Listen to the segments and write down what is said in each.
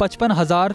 55,000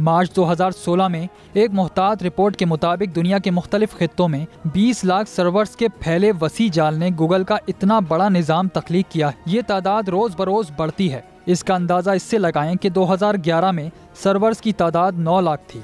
مارچ 2016 میں ایک محتاط رپورٹ کے مطابق دنیا کے مختلف خطوں میں 20 لاکھ سرورز کے پھیلے وسیع جال نے گوگل کا اتنا بڑا نظام تخلیق کیا ہے۔ یہ تعداد روز بروز بڑھتی ہے۔ اس کا اندازہ اس سے لگائیں کہ 2011 میں سرورز کی تعداد 9 لاکھ تھی۔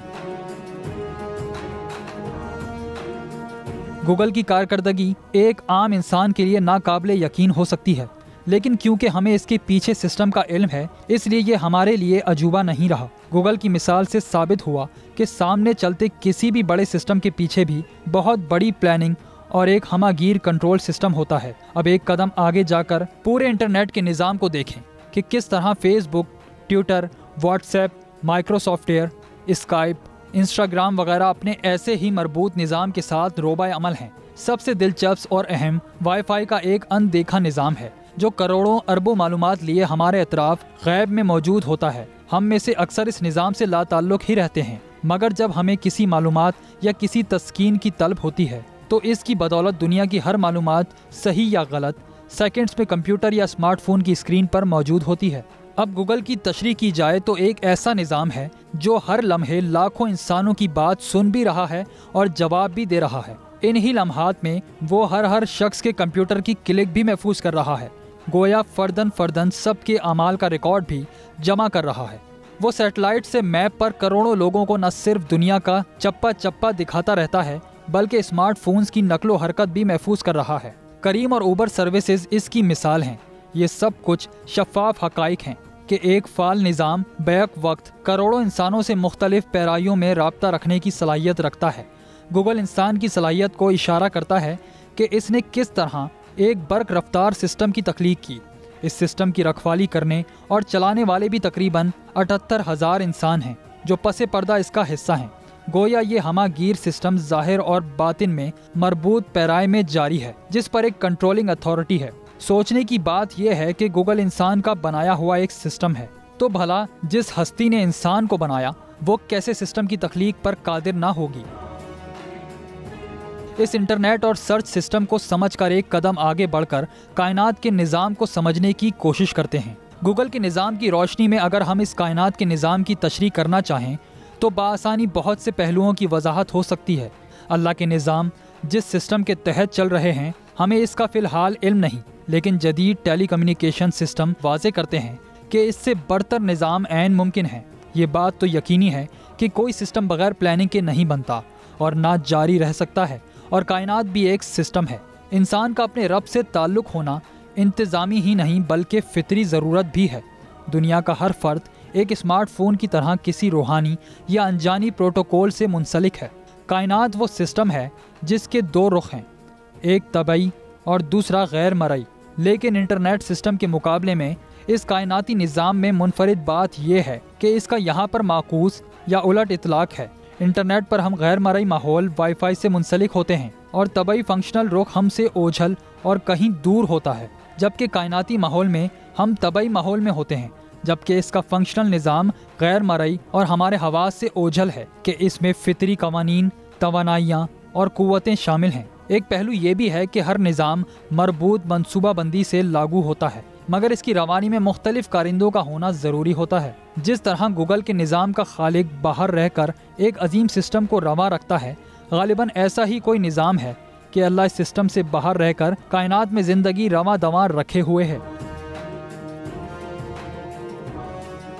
گوگل کی کارکردگی ایک عام انسان کے لیے ناقابل یقین ہو سکتی ہے، لیکن کیونکہ ہمیں اس کے پیچھے سسٹم کا علم ہے، اس لیے یہ ہمارے لیے عجوبہ نہیں رہا۔ گوگل کی مثال سے ثابت ہوا کہ سامنے چلتے کسی بھی بڑے سسٹم کے پیچھے بھی بہت بڑی پلاننگ اور ایک ہمہ گیر کنٹرول سسٹم ہوتا ہے۔ اب ایک قدم آگے جا کر پورے انٹرنیٹ کے نظام کو دیکھیں کہ کس طرح Facebook, Twitter, WhatsApp, Microsoft air, Skype, Instagram وغیرہ اپنے ایسے ہی مربوط نظام کے ساتھ روبہ عمل ہیں۔ سب سے دلچسپ اور اہم وائی فائی کا ایک اندیکھا نظام ہے جو کروڑوں اربوں معلومات لیے ہمارے اطراف غیب میں موجود ہوتا ہے۔ ہم میں سے اکثر اس نظام سے لا تعلق ہی رہتے ہیں، مگر جب ہمیں کسی معلومات یا کسی تسکین کی طلب ہوتی ہے تو اس کی بدولت دنیا کی ہر معلومات صحیح یا غلط سیکنڈز میں کمپیوٹر یا اسمارٹ فون کی اسکرین پر موجود ہوتی ہے۔ اب گوگل کی تشریح کی جائے تو ایک ایسا نظام ہے جو ہر لمحے لاکھوں انسانوں کی بات سن بھی رہا ہے اور جواب بھی دے رہا ہے۔ انہی لمحات میں وہ ہر شخص کے کمپیوٹر کی کلک بھی محفوظ کر رہا ہے، گویا فردن سب کے اعمال کا ریکارڈ بھی جمع کر رہا ہے۔ وہ سیٹلائٹ سے میپ پر کروڑوں لوگوں کو نہ صرف دنیا کا چپا چپا دکھاتا رہتا ہے بلکہ اسمارٹ فونز کی نقل و حرکت بھی محفوظ کر رہا ہے۔ کریم اور اوبر سروسز اس کی مثال ہیں۔ یہ سب کچھ شفاف حقائق ہیں کہ ایک فعال نظام بیک وقت کروڑوں انسانوں سے مختلف پیرائیوں میں رابطہ رکھنے کی صلاحیت رکھتا ہے۔ گوگل انسان کی صلاحیت کو اشارہ کرتا ہے کہ اس نے کس طرح ایک برق رفتار سسٹم کی تخلیق کی۔ اس سسٹم کی رکھوالی کرنے اور چلانے والے بھی تقریباً 78,000 انسان ہیں جو پس پردہ اس کا حصہ ہیں۔ گویا یہ ہمہ گیر سسٹم ظاہر اور باطن میں مربوط پیرائے میں جاری ہے جس پر ایک کنٹرولنگ اتھارٹی ہے۔ سوچنے کی بات یہ ہے کہ گوگل انسان کا بنایا ہوا ایک سسٹم ہے، تو بھلا جس ہستی نے انسان کو بنایا وہ کیسے سسٹم کی تخلیق پر قادر نہ ہوگی؟ اس انٹرنیٹ اور سرچ سسٹم کو سمجھ کر ایک قدم آگے بڑھ کر کائنات کے نظام کو سمجھنے کی کوشش کرتے ہیں۔ گوگل کے نظام کی روشنی میں اگر ہم اس کائنات کے نظام کی تشریح کرنا چاہیں تو بآسانی بہت سے پہلوؤں کی وضاحت ہو سکتی ہے۔ اللہ کے نظام جس سسٹم کے تحت چل رہے ہیں ہمیں اس کا فی الحال علم نہیں، لیکن جدید ٹیلی کمیونیکیشن سسٹم واضح کرتے ہیں کہ اس سے برتر نظام عین ممکن ہے۔ یہ بات تو یقینی ہے کہ کوئی سسٹم بغیر پلاننگ کے نہیں بنتا اور نہ جاری رہ سکتا ہے، اور کائنات بھی ایک سسٹم ہے۔ انسان کا اپنے رب سے تعلق ہونا انتظامی ہی نہیں بلکہ فطری ضرورت بھی ہے۔ دنیا کا ہر فرد ایک اسمارٹ فون کی طرح کسی روحانی یا انجانی پروٹوکول سے منسلک ہے۔ کائنات وہ سسٹم ہے جس کے دو رخ ہیں، ایک طبعی اور دوسرا غیر مرئی، لیکن انٹرنیٹ سسٹم کے مقابلے میں اس کائناتی نظام میں منفرد بات یہ ہے کہ اس کا یہاں پر معکوس یا الٹ اطلاق ہے۔ انٹرنیٹ پر ہم غیر مرئی ماحول وائی فائی سے منسلک ہوتے ہیں اور طبعی فنکشنل رخ ہم سے اوجھل اور کہیں دور ہوتا ہے، جبکہ کائناتی ماحول میں ہم طبعی ماحول میں ہوتے ہیں، جبکہ اس کا فنکشنل نظام غیر مرئی اور ہمارے حواس سے اوجھل ہے کہ اس میں فطری قوانین، توانائیاں اور قوتیں شامل ہیں۔ ایک پہلو یہ بھی ہے کہ ہر نظام مربوط منصوبہ بندی سے لاگو ہوتا ہے، مگر اس کی روانی میں مختلف کارندوں کا ہونا ضروری ہوتا ہے۔ جس طرح گوگل کے نظام کا خالق باہر رہ کر ایک عظیم سسٹم کو رواں رکھتا ہے، غالباً ایسا ہی کوئی نظام ہے کہ اللہ اس سسٹم سے باہر رہ کر کائنات میں زندگی رواں دواں رکھے ہوئے ہے۔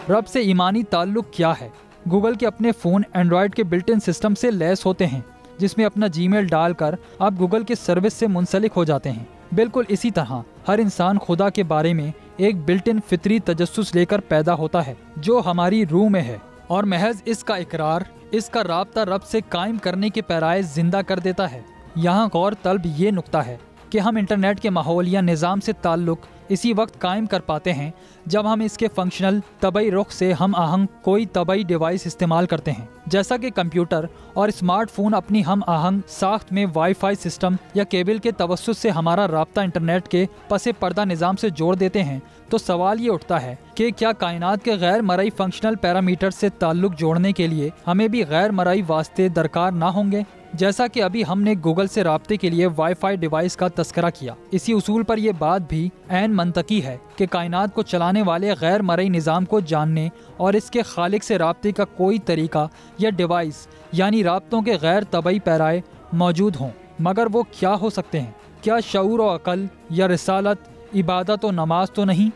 رب سے ایمانی تعلق کیا ہے؟ گوگل کے اپنے فون اینڈرائیڈ کے بلٹ ان سسٹم سے لیس ہوتے ہیں جس میں اپنا جی میل ڈال کر آپ گوگل کے سروس سے منسلک ہو جاتے ہیں۔ بالکل اسی طرح ہر انسان خدا کے بارے میں ایک بلٹ ان فطری تجسس لے کر پیدا ہوتا ہے جو ہماری روح میں ہے، اور محض اس کا اقرار اس کا رابطہ رب سے قائم کرنے کے پیرائے زندہ کر دیتا ہے۔ یہاں غور طلب یہ نکتہ ہے کہ ہم انٹرنیٹ کے ماحول یا نظام سے تعلق اسی وقت قائم کر پاتے ہیں جب ہم اس کے فنکشنل طبعی رخ سے ہم آہنگ کوئی طبعی ڈیوائس استعمال کرتے ہیں، جیسا کہ کمپیوٹر اور اسمارٹ فون اپنی ہم آہنگ ساخت میں وائی فائی سسٹم یا کیبل کے توسط سے ہمارا رابطہ انٹرنیٹ کے پس پردہ نظام سے جوڑ دیتے ہیں۔ تو سوال یہ اٹھتا ہے کہ کیا کائنات کے غیر مرئی فنکشنل پیرامیٹر سے تعلق جوڑنے کے لیے ہمیں بھی غیر مرئی واسطے درکار نہ ہوں گے؟ جیسا کہ ابھی ہم نے گوگل سے رابطے کے لیے وائی فائی ڈیوائس کا تذکرہ کیا، اسی اصول پر یہ بات بھی عین منطقی ہے کہ کائنات کو چلانے والے غیر مرئی نظام کو جاننے اور اس کے خالق سے رابطے کا کوئی طریقہ یا ڈیوائس یعنی رابطوں کے غیر طبعی پیرائے موجود ہوں، مگر وہ کیا ہو سکتے ہیں؟ کیا شعور و عقل یا رسالت، عبادت و نماز تو نہیں؟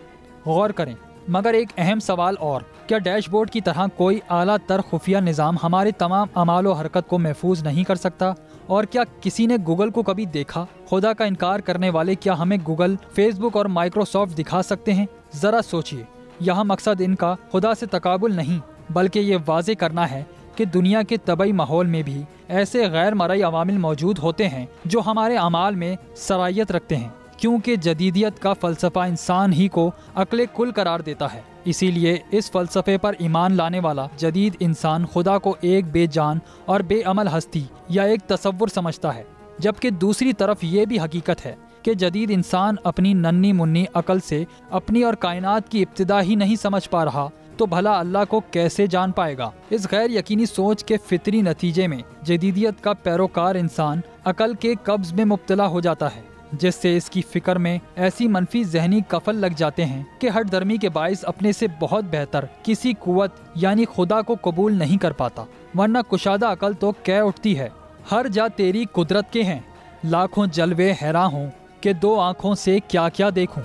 غور کریں۔ مگر ایک اہم سوال اور، کیا ڈیش بورڈ کی طرح کوئی اعلیٰ تر خفیہ نظام ہمارے تمام اعمال و حرکت کو محفوظ نہیں کر سکتا؟ اور کیا کسی نے گوگل کو کبھی دیکھا؟ خدا کا انکار کرنے والے کیا ہمیں گوگل، فیس بک اور مائکروسافٹ دکھا سکتے ہیں؟ ذرا سوچئے، یہاں مقصد ان کا خدا سے تقابل نہیں، بلکہ یہ واضح کرنا ہے کہ دنیا کے طبعی ماحول میں بھی ایسے غیر مرئی عوامل موجود ہوتے ہیں جو ہمارے اعمال میں صلاحیت رکھتے ہیں، کیونکہ جدیدیت کا فلسفہ انسان ہی کو عقل کل قرار دیتا ہے۔ اسی لیے اس فلسفے پر ایمان لانے والا جدید انسان خدا کو ایک بے جان اور بے عمل ہستی یا ایک تصور سمجھتا ہے، جبکہ دوسری طرف یہ بھی حقیقت ہے کہ جدید انسان اپنی ننھی منھی عقل سے اپنی اور کائنات کی ابتدا ہی نہیں سمجھ پا رہا تو بھلا اللہ کو کیسے جان پائے گا؟ اس غیر یقینی سوچ کے فطری نتیجے میں جدیدیت کا پیروکار انسان عقل کے قبض میں مبتلا ہو جاتا ہے، جس سے اس کی فکر میں ایسی منفی ذہنی قفل لگ جاتے ہیں کہ ہٹ درمی کے باعث اپنے سے بہت بہتر کسی قوت یعنی خدا کو قبول نہیں کر پاتا، ورنہ کشادہ عقل تو کہہ اٹھتی ہے، ہر جا تیری قدرت کے ہیں، لاکھوں جلوے حیراں ہوں کہ دو آنکھوں سے کیا کیا دیکھوں۔